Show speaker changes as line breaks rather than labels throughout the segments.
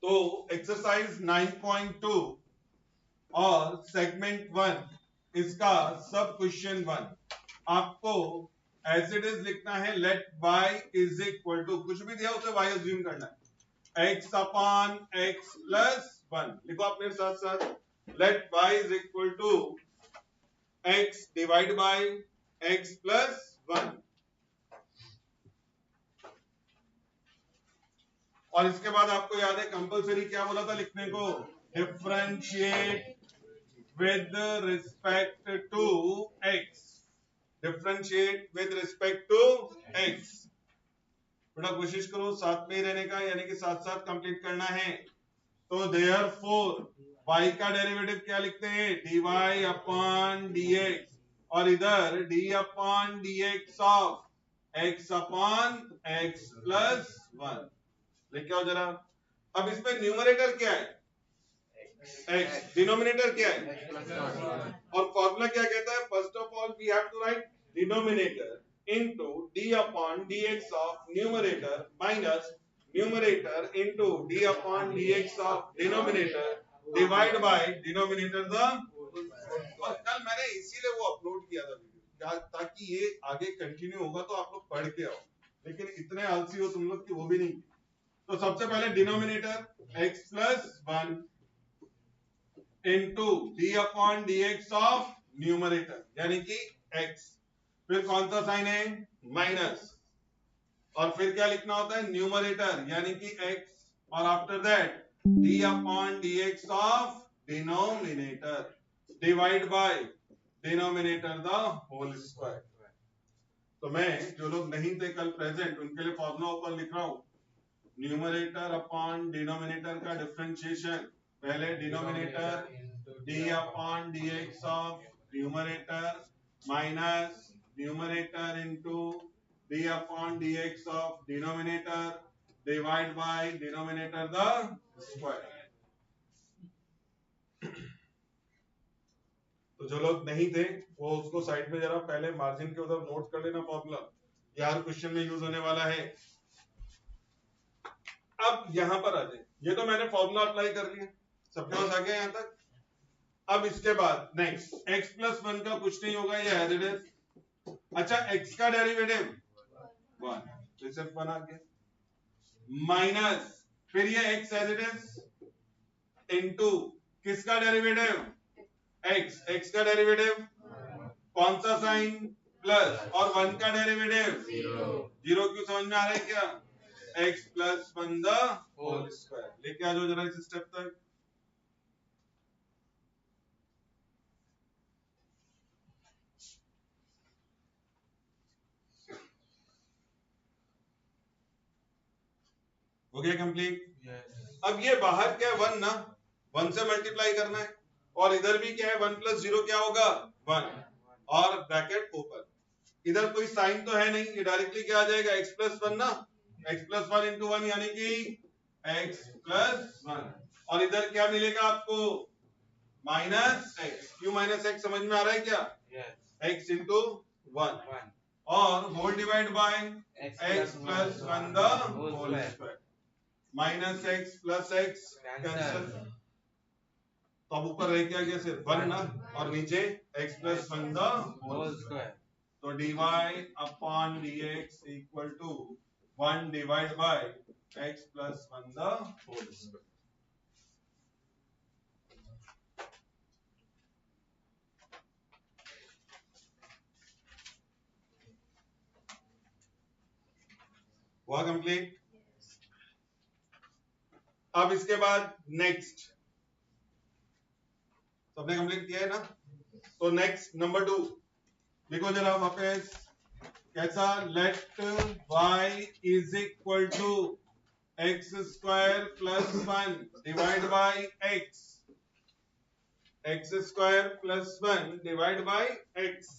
तो एक्सरसाइज 9.2 और सेगमेंट 1 इसका सब क्वेश्चन 1 आपको एज इट इज लिखना है। Let y is equal to कुछ भी दिया उसे y अज्यूम करना है, x अपॉन x प्लस 1। लिखो आप मेरे साथ साथ, let y is equal to x divide by x plus 1। और इसके बाद आपको याद है कंपलसरी क्या बोला था लिखने को, differentiate with respect to x। Differentiate with respect to x। बेटा कोशिश करो साथ में ही रहने का, यानी कि साथ साथ कंप्लीट करना है। तो देयरफॉर y का डेरिवेटिव क्या लिखते हैं, dy अपॉन dx, और इधर d upon dx of x upon x plus 1। लेके आओ जरा। अब इसमें न्यूमरेटर क्या है, x, डिनोमिनेटर क्या है, और फॉर्मूला क्या कहता है, first of all we have to write denominator into d upon dx of numerator minus numerator into d upon dx of denominator divide by denominator the। कल मैंने इसीलिए वो अपलोड किया था वीडियो, ताकि ये आगे कंटिन्यू होगा तो आप लोग पढ़ के आओ, लेकिन इतने आलसी हो तुम लोग कि वो भी नहीं। तो सबसे पहले denominator x plus 1 into d upon dx of numerator यानी कि x, फिर कौन सा साइन है, माइनस, और फिर क्या लिखना होता है, न्यूमरेटर यानी कि x, और after that d upon dx of denominator divide by denominator the whole square. तो मैं जो लोग नहीं थे कल प्रेजेंट उनके लिए फॉर्मूला ऊपर लिख रहा हूं, न्यूमरेटर अपॉन डिनोमिनेटर का डिफरेंशिएशन, पहले denominator d upon dx of numerator minus numerator into d upon dx of denominator divide by denominator the square। तो जो लोग नहीं थे वो उसको साइड में जरा पहले मार्जिन के उधर नोट कर लेना, फॉर्मूला ये हर क्वेश्चन में यूज होने वाला है। अब यहां पर आ जाए, ये तो मैंने फॉर्मूला अप्लाई कर लिया, सबके पास आ गया यहां तक। अब इसके बाद नेक्स्ट x प्लस 1 का कुछ नहीं होगा, ये एज इट इज। अच्छा x का डेरिवेटिव 1, तो सिर्फ 1 आ गया, माइनस फिर ये x as it is into किसका डेरिवेटिव, x का डेरिवेटिव कौन सा साइन, प्लस, और 1 का डेरिवेटिव जीरो। क्यों, समझ में आ रहा है क्या, x plus 1 the whole square. लेके आ जाओ जरा इस स्टेप तक। हो गया कंप्लीट। अब ये बाहर क्या है, 1 ना, 1 से मल्टीप्लाई करना है, और इधर भी क्या है, 1 प्लस 0 क्या होगा, 1, और ब्रैकेट ओपन। इधर कोई साइन तो है नहीं, ये डायरेक्टली क्या आ जाएगा, x प्लस 1 ना, x प्लस 1 इंटू 1 यानी कि x प्लस 1, और इधर क्या मिलेगा आपको, माइनस x। क्यों माइनस x, समझ में आ रहा है क्या, x इंटू 1, और whole divide by x plus 1 the whole square, minus x plus x cancel, तो अब ऊपर रह गया सिर्फ 1 ना, और नीचे x plus 1 the whole square. तो dy upon dx equal to 1 divide by x plus 1 the whole square. हुआ कंप्लीट। अब इसके बाद नेक्स्ट, सबने कंप्लीट किया है ना, तो नेक्स्ट नंबर 2 लिखो जरा वापस, कैसा, let y is equal to x square plus 1 divide by x, x square plus 1 divide by x।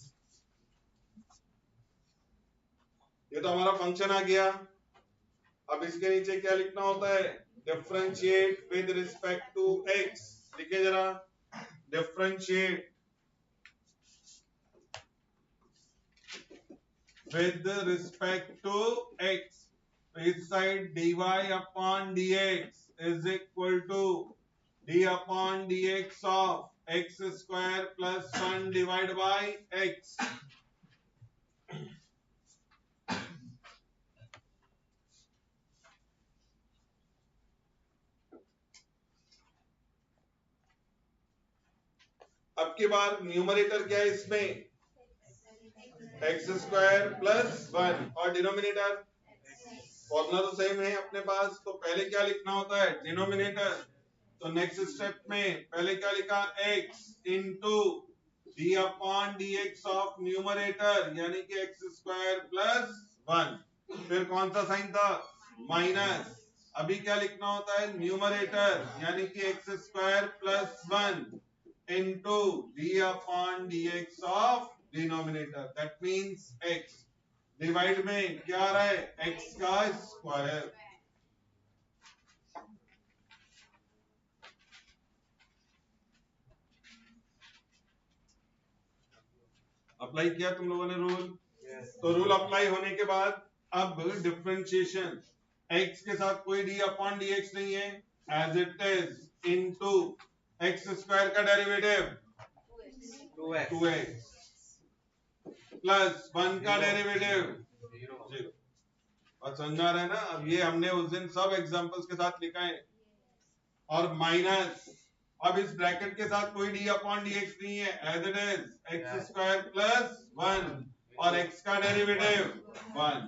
ये तो हमारा फंक्शन आ गया। अब इसके नीचे क्या लिखना होता है, differentiate with respect to x। लिखे जरा, differentiate with respect to x। तो इस side dy upon dx is equal to d upon dx of x square plus 1 divided by x. अब की बार न्यूमरेटर क्या है इसमें? एक्स स्क्वायर प्लस 1 और डिनोमिनेटर फॉर्मूला तो सेम है अपने पास, तो पहले क्या लिखना होता है? डिनोमिनेटर। तो नेक्स्ट स्टेप में पहले क्या लिखा? x into d upon d x of numerator यानी कि एक्स स्क्वायर प्लस 1, फिर कौन सा साइन था? माइनस। अभी क्या लिखना होता है? न्यूमरेटर यानी कि x square plus 1 into d upon d x of denominator, that means x। Divide में क्या आ रहा है? x का स्क्वायर। अप्लाई किया तुम लोगों ने रूल? तो रूल अप्लाई होने के बाद अब डिफरेंशिएशन, x के साथ कोई d अपॉन dx नहीं है, as it is into x square का डेरिवेटिव 2x प्लस 1 का डेरिवेटिव 0। बात समझ आ रहा है ना? अब ये हमने उस दिन सब एग्जांपल्स के साथ लिखा है। और माइनस, अब इस ब्रैकेट के साथ कोई d अपॉन dx नहीं है, as it is x square plus 1 और x का derivative 1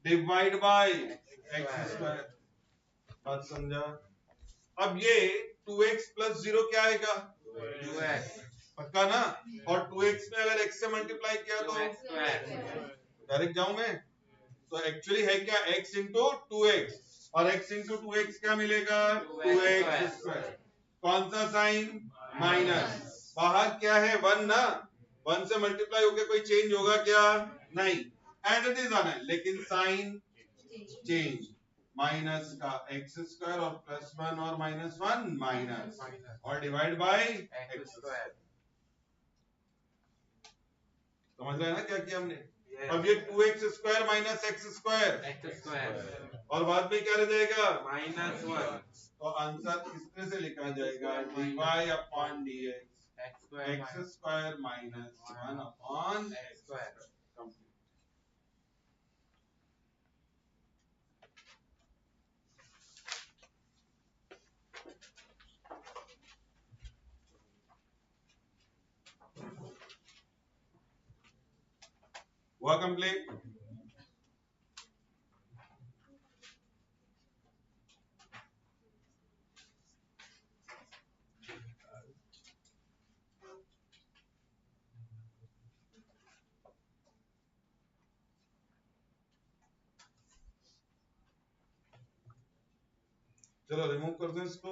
divide by x square. बात समझा? अब ये 2x प्लस 0 क्या आएगा? 2x, पक्का ना? और 2x में अगर x से मल्टीप्लाई किया तो डायरेक्ट जाऊं मैं? तो एक्चुअली है क्या? x इंटू 2x, और x इंटू 2x क्या मिलेगा? 2x square. कौन सा साइन? माइनस। बाहर क्या है? 1 ना? 1 से मल्टीप्लाई होके कोई चेंज होगा क्या? नहीं, एज इट इज आना है, लेकिन साइन चेंज। माइनस का एक्स स्क्वायर और प्लस 1 और माइनस 1 माइनस और डिवाइड बाय एक्स स्क्वायर। समझ रहे हैं ना क्या किया हमने? अब ये 2x square minus x square और बाद में क्या रह जाएगा? -1। तो आंसर किस तरह से लिखा जाएगा? dy upon dx x square minus 1 upon x square. हुआ कंप्लीट? चलो रिमूव कर दो इसको।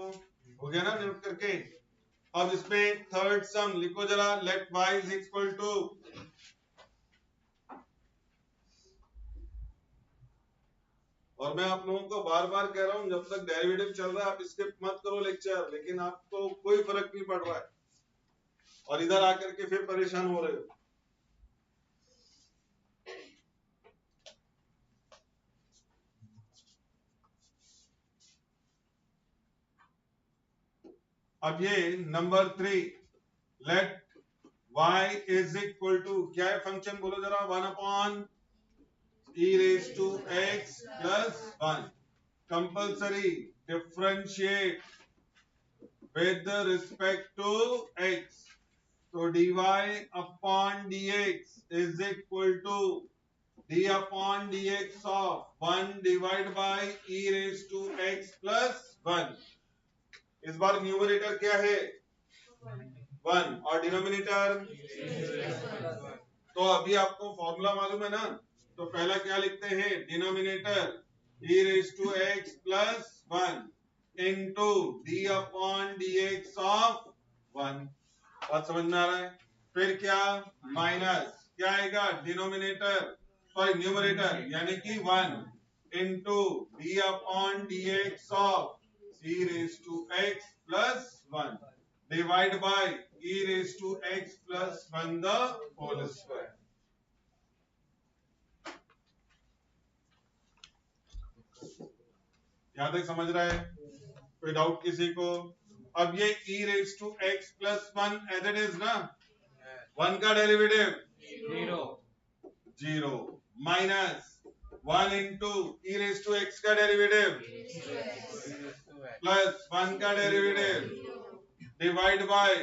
हो गया ना नोट करके? अब इसमें थर्ड सम लिखो जरा। Let y is equal to, और मैं आप लोगों को बार बार कह रहा हूं, जब तक डेरिवेटिव चल रहा है आप स्किप मत करो लेक्चर, लेकिन आपको कोई फर्क नहीं पड़ रहा है और इधर आकर के फिर परेशान हो रहे हो। अब ये number 3, let y is equal to, क्या है फंक्शन बोलो जरा? 1 upon e raise to x plus 1। Compulsory differentiate with respect to x. So dy upon dx is equal to d upon dx of 1 divided by e raised to x plus 1. इस बार numerator क्या है? 1 और denominator, तो अभी आपको formula मालूम है ना? तो पहला क्या लिखते हैं? Denominator e raised to x plus 1 into d upon dx of 1। बात समझ में आ रहा है? फिर क्या? माइनस, क्या आएगा? डिनोमिनेटर सॉरी न्यूमरेटर यानी कि 1 into d upon d x of e raise to x plus 1 divide by e raise to x plus 1 the whole square. यहाँ तक समझ रहा है? कोई डाउट किसी को? अब ये e raise to x plus 1 as it is ना, 1 का derivative 0 minus 1 into e raise to x का डेरिवेटिव प्लस 1 का derivative divide by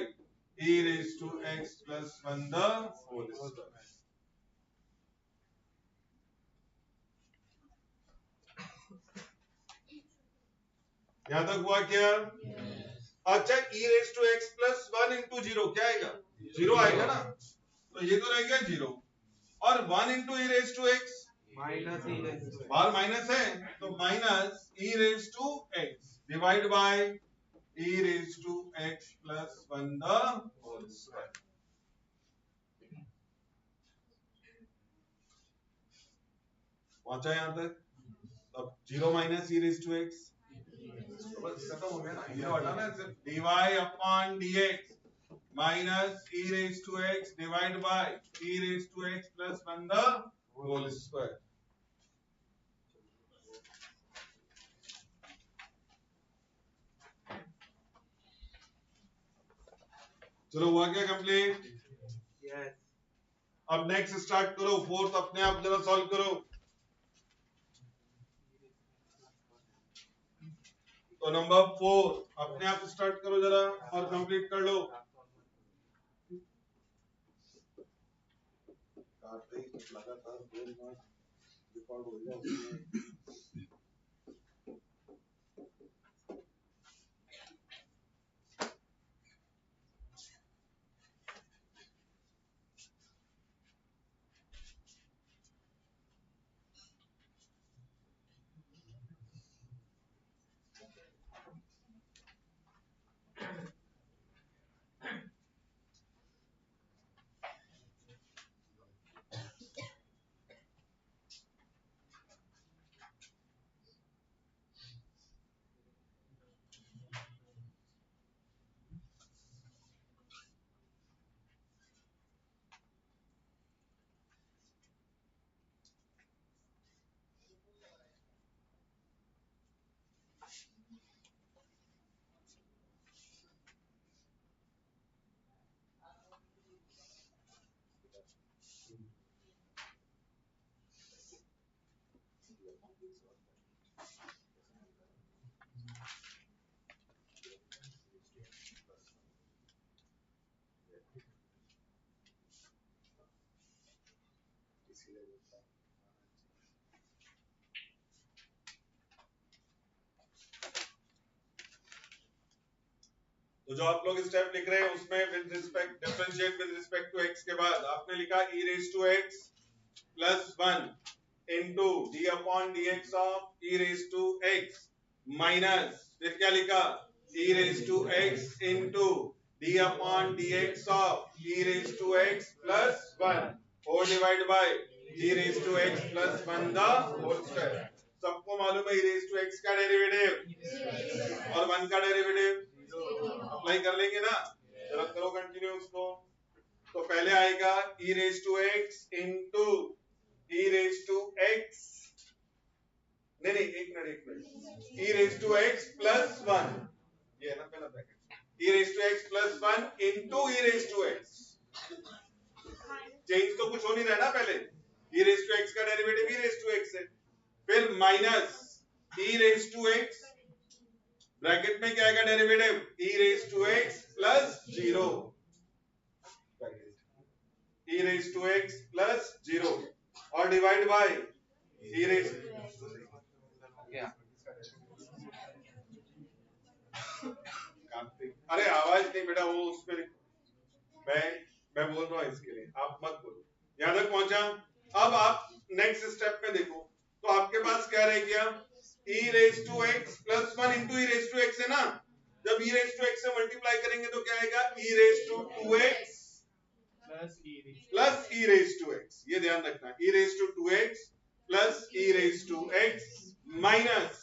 e raise to x plus 1 the whole square. यहां तक हुआ क्या? अच्छा, e raise to x plus 1 into 0 क्या आएगा? 0 आएगा ना, तो ये तो रह गया 0 और 1 into e raise to x
minus e
बाहर माइनस है तो minus e raise to x divide by e raise to x plus 1 the whole square. पहुंचा यहां तक? अब 0 minus e raise to x बस खत्म हो गया ना, ये हटाना है सिर्फ dy upon dx minus e raise to x divide by e raise to x plus 1 the whole square. चलो हुआ क्या कंप्लीट?
यस
अब नेक्स्ट स्टार्ट करो, फोर्थ अपने आप जरा सॉल्व करो। तो नंबर 4 अपने आप स्टार्ट करो जरा और कंप्लीट कर लो। लगातार 2 मार्क्स रिकॉर्ड हो जाए। तो जो आप लोग स्टेप लिख रहे हैं उसमें with respect differentiate with respect to x के बाद आपने लिखा e raise to x plus 1 into d upon dx of e raise to x minus फिर क्या लिखा e raise to x into d upon dx of e raise to x plus 1 और divide by e raise to x plus 1 the whole square. सबको मालूम है e raise to x का derivative और 1 का डेरिवेटिव अप्लाई कर लेंगे ना, जरा करो कंटिन्यू उसको। तो पहले आएगा e raise to x into e raise to x, नहीं एक minute e raise to x plus 1, ये है ना पहला bracket, e raise to x plus 1 into e raise to x, change तो कुछ हो नहीं रहा ना, पहले e रेज टू x का derivative e raise to x है, फिर minus e raise to x bracket में क्या आएगा derivative e raise to x plus 0, e raise to x plus 0 और डिवाइड बाय e रेज, अरे आवाज नहीं बेटा, वो उस पे मैं बोल रहा हूँ इसके लिए, आप मत बोलो। यहां तक पहुंचा? अब आप नेक्स्ट स्टेप में देखो तो आपके पास क्या रह गया e raise to x plus 1 into e raise to x है ना, जब e रेज टू x से मल्टीप्लाई करेंगे तो क्या आएगा e raise to 2x plus e raise to x, ये ध्यान रखना e raise to 2x plus e raise to x minus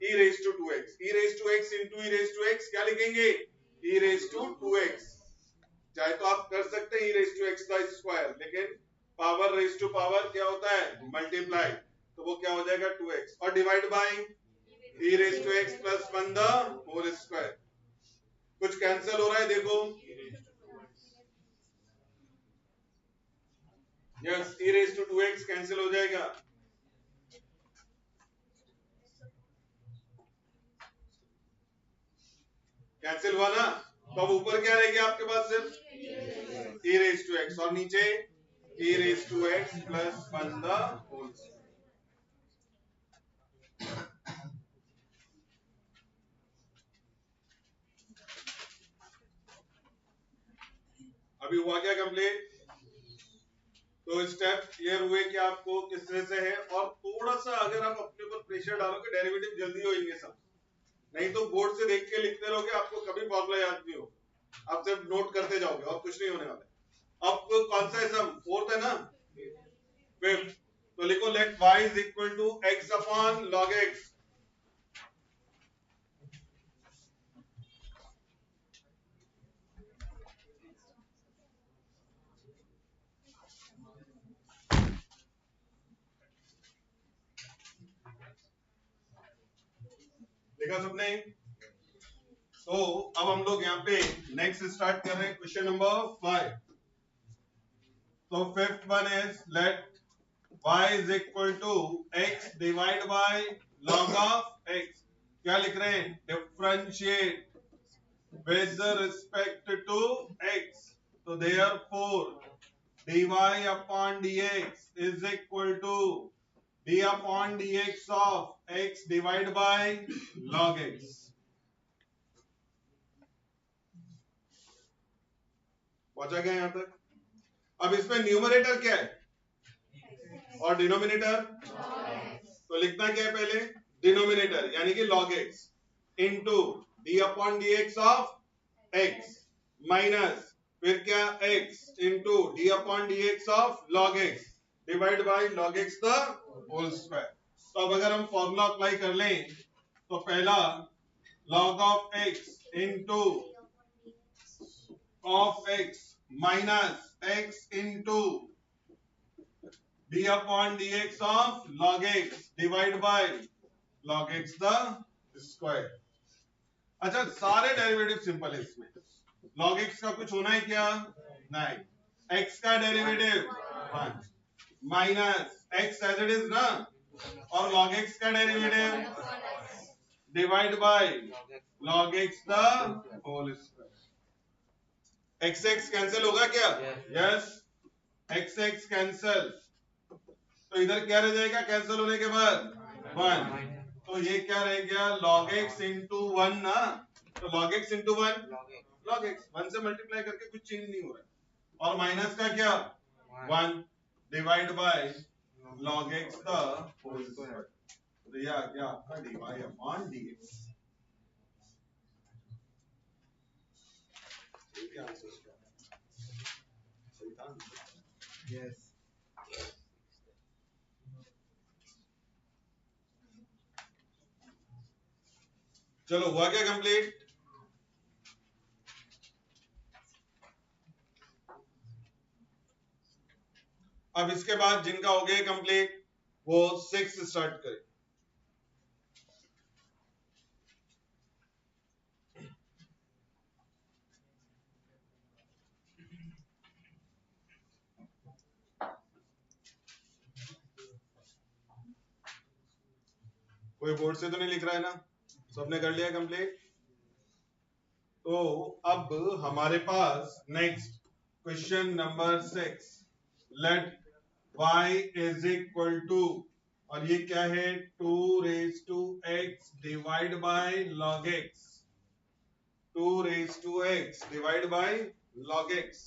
e raise to 2x, e raise to x into e raise to x क्या लिखेंगे e raise to 2x, चाहे तो आप कर सकते हैं e रेज टू x का square, लेकिन पावर रेज टू पावर क्या होता है मल्टीप्लाई, तो वो क्या हो जाएगा 2x और divide by e raised to x plus 1 the whole square. कुछ कैंसिल हो रहा है देखो. Yes, e raised to 2x cancel हो जाएगा. कैंसिल हुआ ना. तो अब ऊपर क्या रहेगी आपके पास? सिर्फ e raised to x और नीचे e raised to x plus 1 the whole square. अभी हुआ क्या कंप्लीट? तो स्टेप क्लियर हुए कि आपको किस तरह से है. और थोड़ा सा अगर आप अपने ऊपर प्रेशर डालोगे डेरिवेटिव जल्दी होंगे सब. नहीं तो बोर्ड से देख के लिखते रहोगे, आपको कभी फॉर्मूला याद नहीं हो. आप सिर्फ नोट करते जाओगे और कुछ नहीं होने वाला. अब कौन सा है? सम फोर्थ है ना. फिफ्थ. तो लिखो let y is equal to x upon log x. देखा सबने? तो अब हम लोग यहाँ पे नेक्स्ट स्टार्ट कर रहे हैं क्वेश्चन नंबर 5. तो fifth one is let y is equal to x divide by log of x. क्या लिख रहे हैं? Differentiate with respect to x. So therefore dy upon dx is equal to d upon dx of x divided by log x. पहुंचा गया यहां तक? अब इसमें न्यूमरेटर क्या है और डिनोमिनेटर? तो लिखना क्या है पहले? डिनोमिनेटर यानी कि log x into d upon dx of x minus फिर क्या x into d upon dx of log x divide by log x the whole square. तो अब अगर हम फॉर्मूला अप्लाई कर लें तो पहला log of x into of x minus x into d upon dx of log x divide by log x the square. अच्छा, सारे डेरिवेटिव सिंपल है इसमें. log x का कुछ होना है क्या? नहीं. x का derivative 1 minus x as it is ना, और log x का derivative divide by log x the whole square. x x cancel होगा क्या? Yes, x x cancel. तो इधर क्या रह जाएगा कैंसिल होने के बाद? 1. तो ये क्या रह गया? log x इंटू 1 ना. तो log x into 1 log x 1 से मल्टीप्लाई करके कुछ चेंज नहीं हो रहा है. और माइनस का क्या? 1 divide by log x the whole square. तो ये आ गया आपका dy अपॉन dx. ठीक है, आंसर सही था.
Yes.
चलो हुआ क्या कंप्लीट? अब इसके बाद जिनका हो गया कंप्लीट वो 6 स्टार्ट करें. कोई बोर्ड से तो नहीं लिख रहा है ना? सबने कर लिया कंप्लीट? तो अब हमारे पास next question number 6. Let y is equal to, और ये क्या है? 2 raise to x divide by log x. 2 raise to x divide by log x.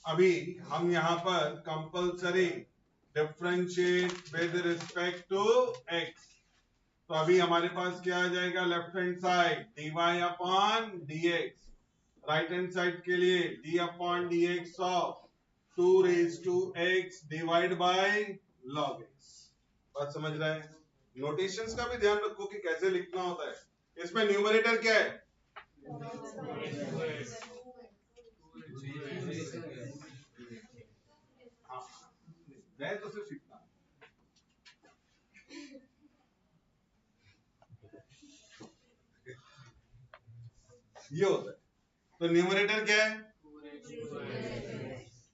अभी हम यहां पर compulsory differentiate with respect to x. तो अभी हमारे पास क्या आ जाएगा? Left hand side dy upon dx. Right hand side के लिए d upon dx of 2 raise to x divide by log x. बात समझ रहे हैं? नोटेशंस का भी ध्यान रखो कि कैसे लिखना होता है. इसमें न्यूमरेटर क्या है? हाँ, मैं तो सिर्फ सीखना. ये होता है। तो न्यूमरेटर क्या है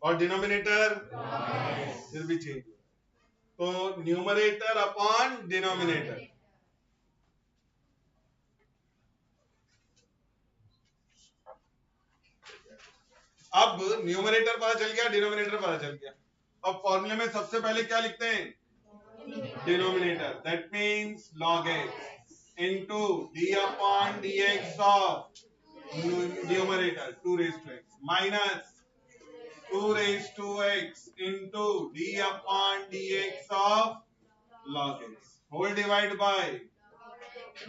और डिनोमिनेटर फिर भी चेंज हो। तो न्यूमरेटर अपॉन डिनोमिनेटर, अब न्यूमरेटर पता चल गया, डिनोमिनेटर पता चल गया। अब फॉर्मूले में सबसे पहले क्या लिखते हैं, denominator, that means log x into d upon dx of numerator 2 raised to x minus 2 raised to x into d upon dx of log x whole divided by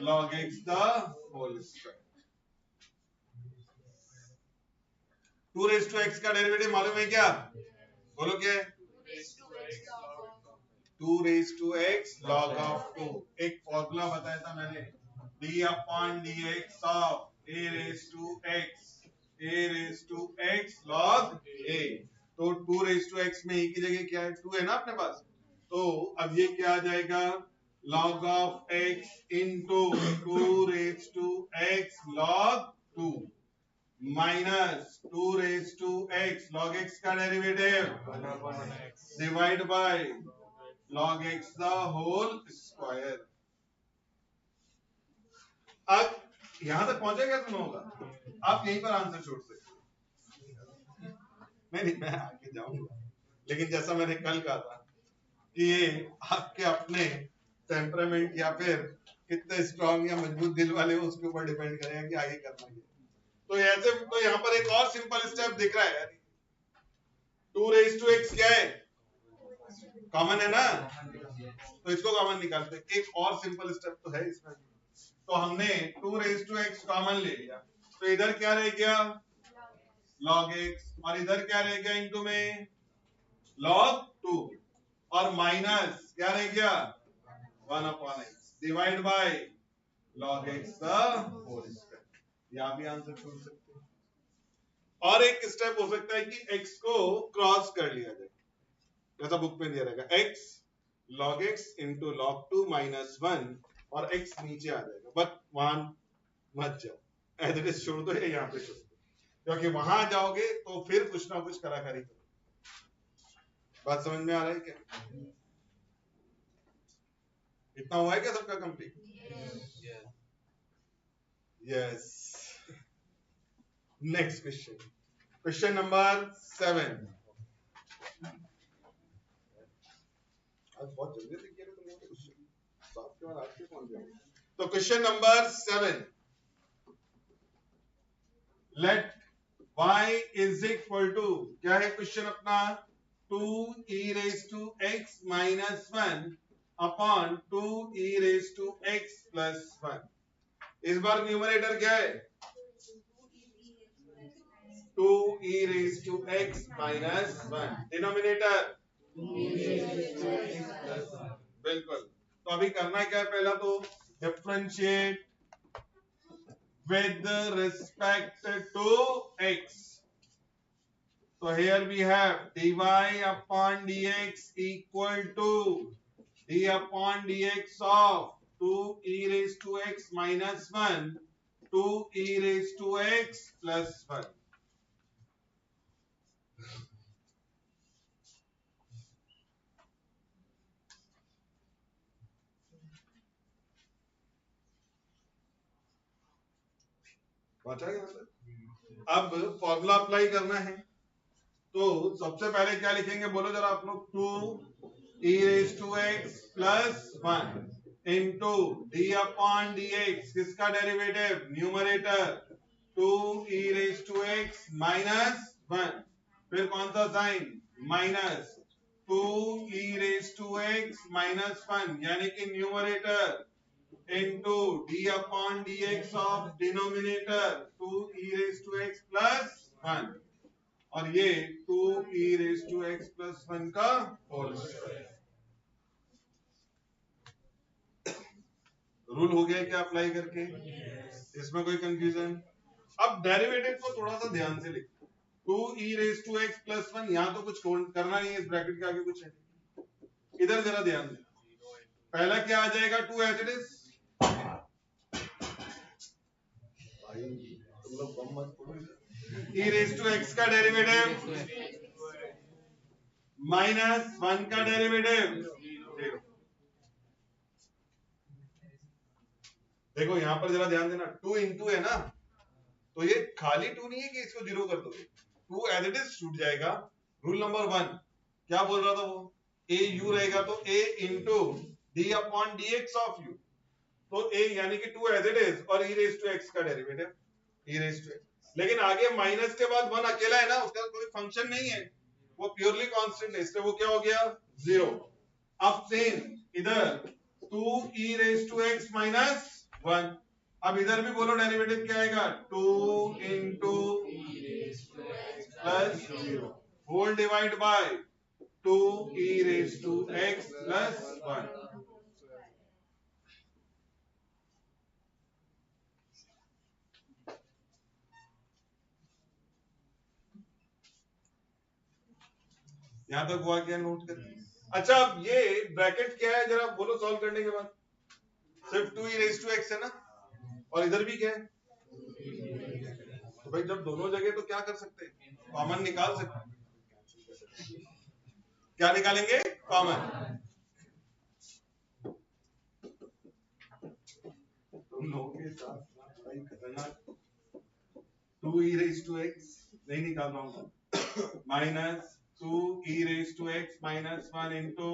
log x the whole square। 2 raised to x का derivative मालूम है क्या, बोलो क्या है, 2 raised to x log of 2। एक formula बताया था मैंने, d upon dx of a raised to x log a। तो 2 raised to x में e की जगह क्या है, 2 है ना अपने पास, तो अब ये क्या आ जाएगा, log of x into 2 raised to x log 2 minus 2 raised to x log x का derivative divide by log x the whole square। अब यहां तक पहुंचे क्या तुम होगा, आप यहीं पर आंसर छोड़ सकते। नहीं मैं आगे जाऊंगा, लेकिन जैसा मैंने कल कहा था कि ये आपके अपने टेम्परामेंट या फिर कितने स्ट्रांग या मजबूत दिल वाले हो उसके ऊपर डिपेंड करेगा कि आगे करना है। तो ऐसे तो यहाँ पर एक और सिंपल स्टेप दिख रहा है यार, 2 raised to x क्या है, कॉमन है ना, तो इसको कॉमन निकालते हैं। एक और सिंपल स्टेप तो है इसमें, तो हमने 2 raised to x कॉमन ले लिया, तो इधर क्या रह गया log x और इधर क्या रह गया इनटू में log 2 और माइनस क्या रह गया 1 upon x divide by log x का होल स्क्वायर। यहां भी आंसर छोड़ सकते हैं। और एक स्टेप हो सकता है कि x को क्रॉस कर लिया जाए, जैसा बुक में दिया रहेगा x log x into log 2 minus 1 और x नीचे आ जाएगा, बट वहां मत जाओ, एज इट इज छोड़ दो, यहाँ पे छोड़ दो, क्योंकि वहां जाओगे तो फिर कुछ ना कुछ कलाकारी करो। बात समझ में आ रहा है क्या, इतना हुआ है क्या सबका complete, yes. Next question, question number 7। आज बहुत जल्दी लिख दिया तुम लोगों ने क्वेश्चन, सात के बाद आज के पहुंच गए। तो question number 7, let y is equal to, क्या है क्वेश्चन अपना, 2e raised to x minus 1 upon 2e raised to x plus 1। इस बार न्यूमरेटर क्या है, 2e raised to x minus 1, denominator बिल्कुल। तो अभी करना क्या है, पहला तो differentiate with respect to x। So here we have dy upon dx equal to d upon dx of 2e raised to x minus 1 2e raised to x plus 1। बचा क्या सर, अब फॉर्मूला अप्लाई करना है, तो सबसे पहले क्या लिखेंगे बोलो जरा आप लोग, 2e raised to x plus 1 into d upon dx, किसका derivative, numerator 2e raised to x minus 1, फिर कौन सा sign, minus 2e raised to x minus 1 यानी कि numerator into d upon dx of denominator 2e raised to x plus 1 और ये 2e raised to x plus 1 का whole square. Rule हो गया क्या अप्लाई करके, इसमें कोई कंफ्यूजन। अब डेरिवेटिव को थोड़ा सा ध्यान से लिखो, 2e raised to x plus 1, यहां तो कुछ करना नहीं है, इस ब्रैकेट के आगे कुछ है, इधर जरा ध्यान दे, पहला क्या आ जाएगा 2 as it is, e raise to x का डेरिवेटिव -1 का डेरिवेटिव 0। देखो यहां पर जरा ध्यान देना, 2 इंटू है ना, तो ये खाली 2 नहीं है कि इसको 0 कर दोगे, 2 एज इट इज छूट जाएगा। रूल नंबर 1 क्या बोल रहा था वो, ए यू रहेगा तो a into d upon d x of u, तो a यानी कि 2 एज इट इज और e रेस टू x का derivative e raise to x। लेकिन आगे माइनस के बाद 1 अकेला है ना, उसका कोई फंक्शन नहीं है, वो प्योरली कांस्टेंट है, इसलिए वो क्या हो गया 0। अब सेम इधर 2 e raise to x minus 1, अब इधर भी बोलो डेरिवेटिव क्या आएगा, 2 into plus 0 whole divide by 2 e raise to x plus 1। यहां तक हुआ क्या, नोट कर। अच्छा अब ये ब्रैकेट क्या है जरा बोलो, सॉल्व करने के बाद सिर्फ 2 e रेस टू x है ना, और इधर भी क्या है, तो भाई जब दोनों जगह तो क्या कर सकते हैं, कॉमन निकाल सकते हैं। क्या निकालेंगे, कॉमन। तुम लोगों के साथ भाई खतरनाक, 2 e रेस टू x नहीं निकाल रहा हूं, minus 2 e raise to x minus 1 into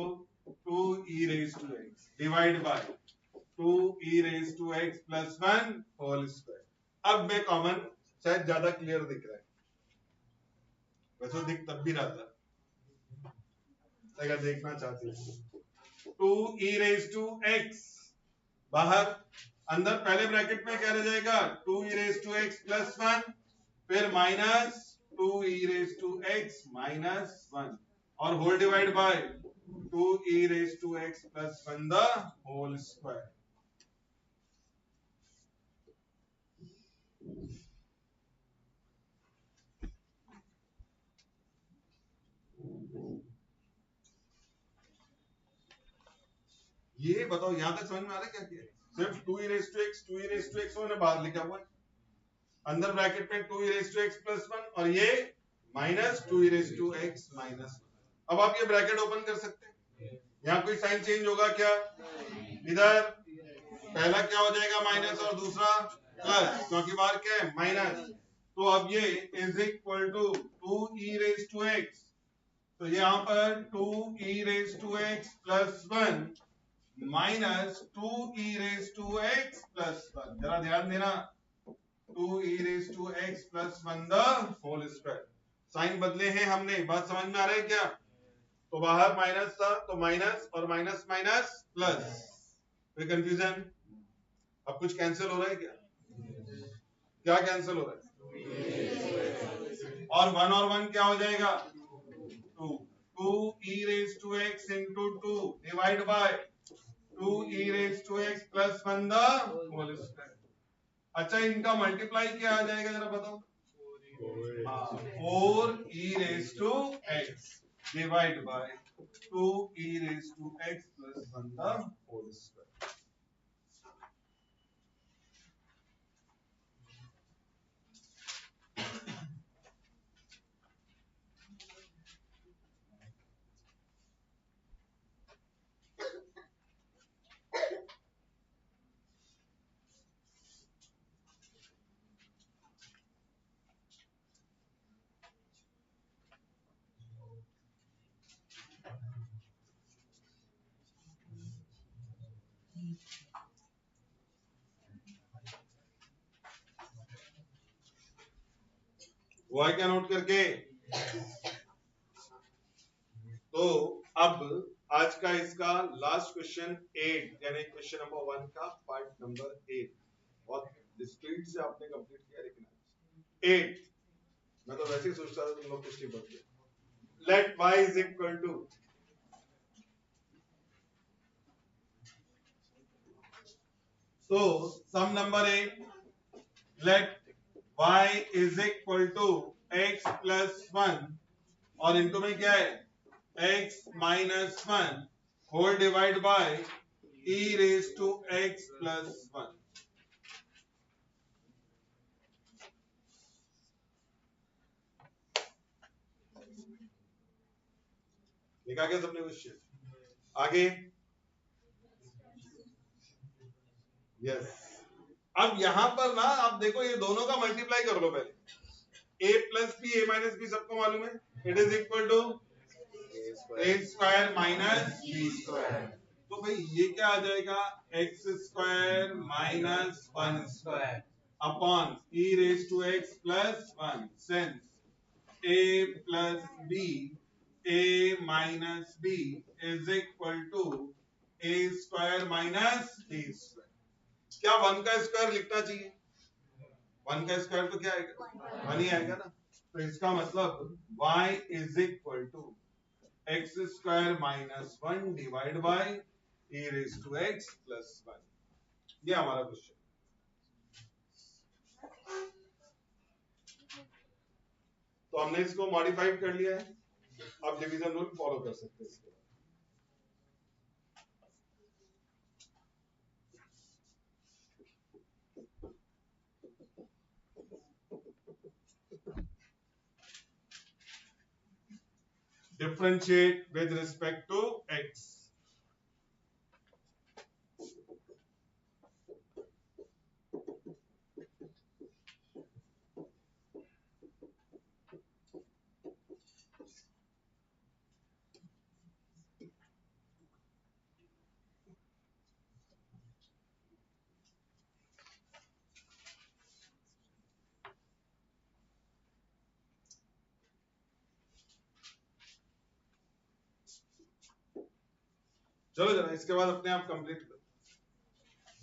2 e raise to x divide by 2 e raise to x plus 1 whole square. अब मैं कॉमन, शायद ज्यादा क्लियर दिख रहा है, वैसे दिख तब भी रहा था अगर देखना चाहते हो। 2 e रेस टू x बाहर, अंदर पहले ब्रैकेट में क्या रह जाएगा, 2 e raise to x plus 1, फिर minus 2 e raise to x minus 1 और whole divide by 2 e raise to x plus 1 the whole square. ये बताओ यहां तक समझ में आ रहा है क्या किया, सिर्फ 2 e raise to x, 2 e raise to x मैंने बाहर लिखा हुआ है, अंदर ब्रैकेट में 2 e raise to x plus 1 और ये minus 2 e raise to x minus 1। अब आप ये ब्रैकेट ओपन कर सकते हैं, यहाँ कोई साइन चेंज होगा क्या, इधर पहला क्या हो जाएगा माइनस और दूसरा प्लस, क्योंकि बाहर क्या है माइनस, तो अब ये is equal to 2 e raise to x, तो यहाँ पर 2 e raise to x plus 1 minus 2 e raise to x plus 1, जरा ध्यान देना, 2 e raise to x plus 1 the whole square. Sign बदले हैं हमने, बात समझ में आ रहा है क्या, तो बाहर माइनस था तो माइनस और माइनस माइनस प्लस, कोई कंफ्यूजन, अब कुछ कैंसिल हो रहा है क्या, क्या कैंसिल हो रहा है, और 1 और 1 क्या हो जाएगा 2, 2 e raise to x into 2 divide by 2 e raise to x plus 1 the whole square. अच्छा इनका मल्टीप्लाई क्या आ जाएगा जरा बताओ, 4 e raise to x divide by 2 e raise to x plus 1 the whole square. हुआ क्या नोट करके, तो अब आज का इसका लास्ट क्वेश्चन 8 यानी क्वेश्चन नंबर 1 का पार्ट नंबर 8, बहुत स्पीड से आपने कंप्लीट किया, लेकिन 8 मैं तो वैसे ही सोचता था तुम लोग कुछ नहीं पढ़ते। Let y is equal to, so sum number 8, let y is equal to x plus 1 और इनटू में क्या है x minus 1 whole divide by e raise to x plus 1। देखा क्या सबने क्वेश्चन? आगे यस। अब यहां पर ना आप देखो ये दोनों का मल्टीप्लाई कर लो पहले। a plus b a minus b सबको मालूम है, it is equal to a square minus b square. तो भाई ये क्या आ जाएगा, x square minus one square upon e raise to x plus one, since a plus b a minus b is equal to a square minus b square. क्या one का square लिखना चाहिए? वन का स्क्वायर तो क्या आएगा, one ही आएगा ना। तो इसका मतलब y is equal to x square minus one divide by e raise to x plus one. ये हमारा क्वेश्चन। तो हमने इसको मॉडिफाइड कर लिया है, अब डिवीजन रूल फॉलो कर सकते हैं इसके बाद। Differentiate with respect to x. चलो जरा इसके बाद अपने आप कंप्लीट करो,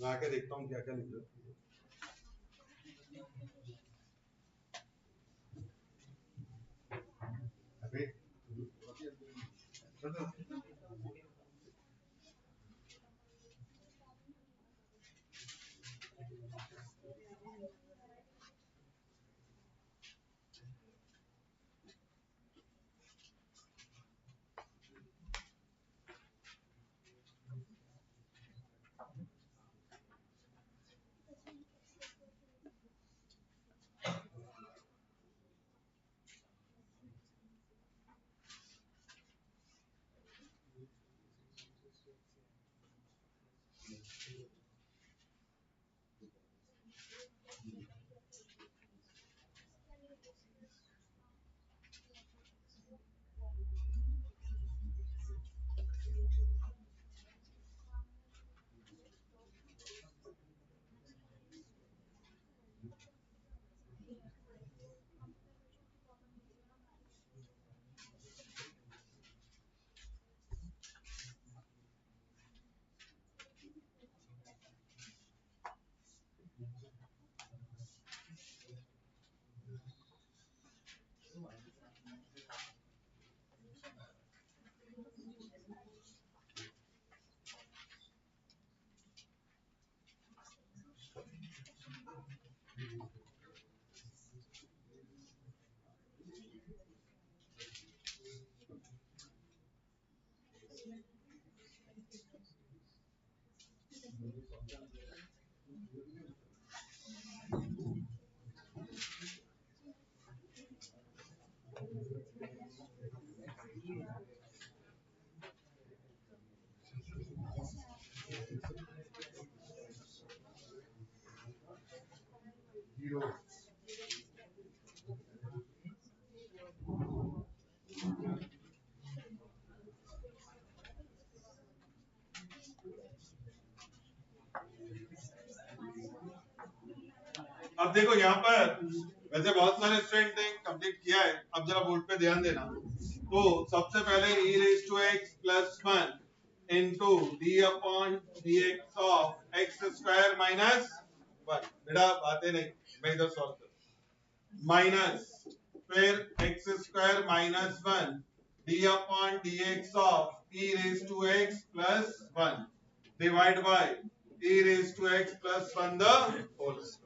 मैं आके देखता हूँ क्या क्या लिख रहे हो। अभी अब देखो यहाँ पर वैसे बहुत सारे स्टूडेंट ने कंप्लीट किया है, अब जरा बोर्ड पे ध्यान देना। तो सबसे पहले e raise to x plus one into d upon d x of x square minus one. बेटा बातें नहीं, मैं इधर सॉल्व कर माइनस फिर x square minus one d upon d x of e raise to x plus one divide by e raise to x plus one the whole square.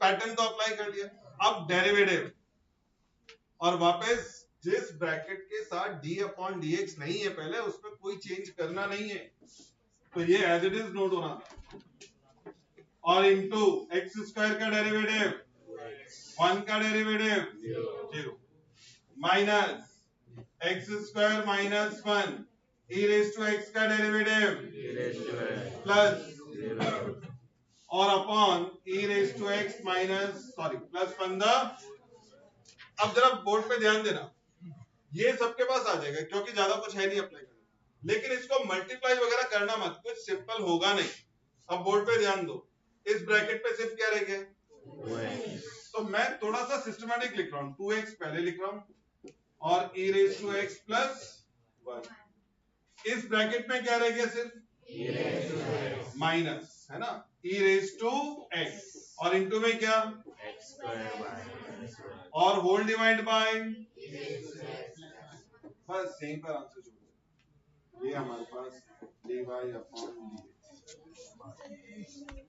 Pattern तो apply कर लिया, अब डेरिवेटिव और वापस जिस bracket के साथ d अपॉन dx नहीं है पहले उसमें कोई चेंज करना नहीं है, तो ये एज इट इज नोट होना और इनटू एक्स स्क्वायर का डेरिवेटिव वन का derivative zero minus x square minus 1 e raise to x का डेरिवेटिव प्लस और upon e raise to x minus plus 15। अब जरा बोर्ड पे ध्यान देना, ये सबके पास आ जाएगा क्योंकि ज्यादा कुछ है नहीं अप्लाई करना, लेकिन इसको मल्टीप्लाई वगैरह करना मत, कुछ सिंपल होगा नहीं। अब बोर्ड पे ध्यान दो, इस ब्रैकेट पे सिर्फ क्या रह गया, तो मैं थोड़ा सा सिस्टमैटिक लिख रहा हूं, 2x पहले लिख रहा हूं और e raise to x plus 1। इस ब्रैकेट में क्या रह गया, सिर्फ माइनस है ना, e रेज टू x और इनटू में क्या और होल डिवाइड बाय, बस यहीं पर आंसर छोड़, ये हमारे पास dy अपॉन dx।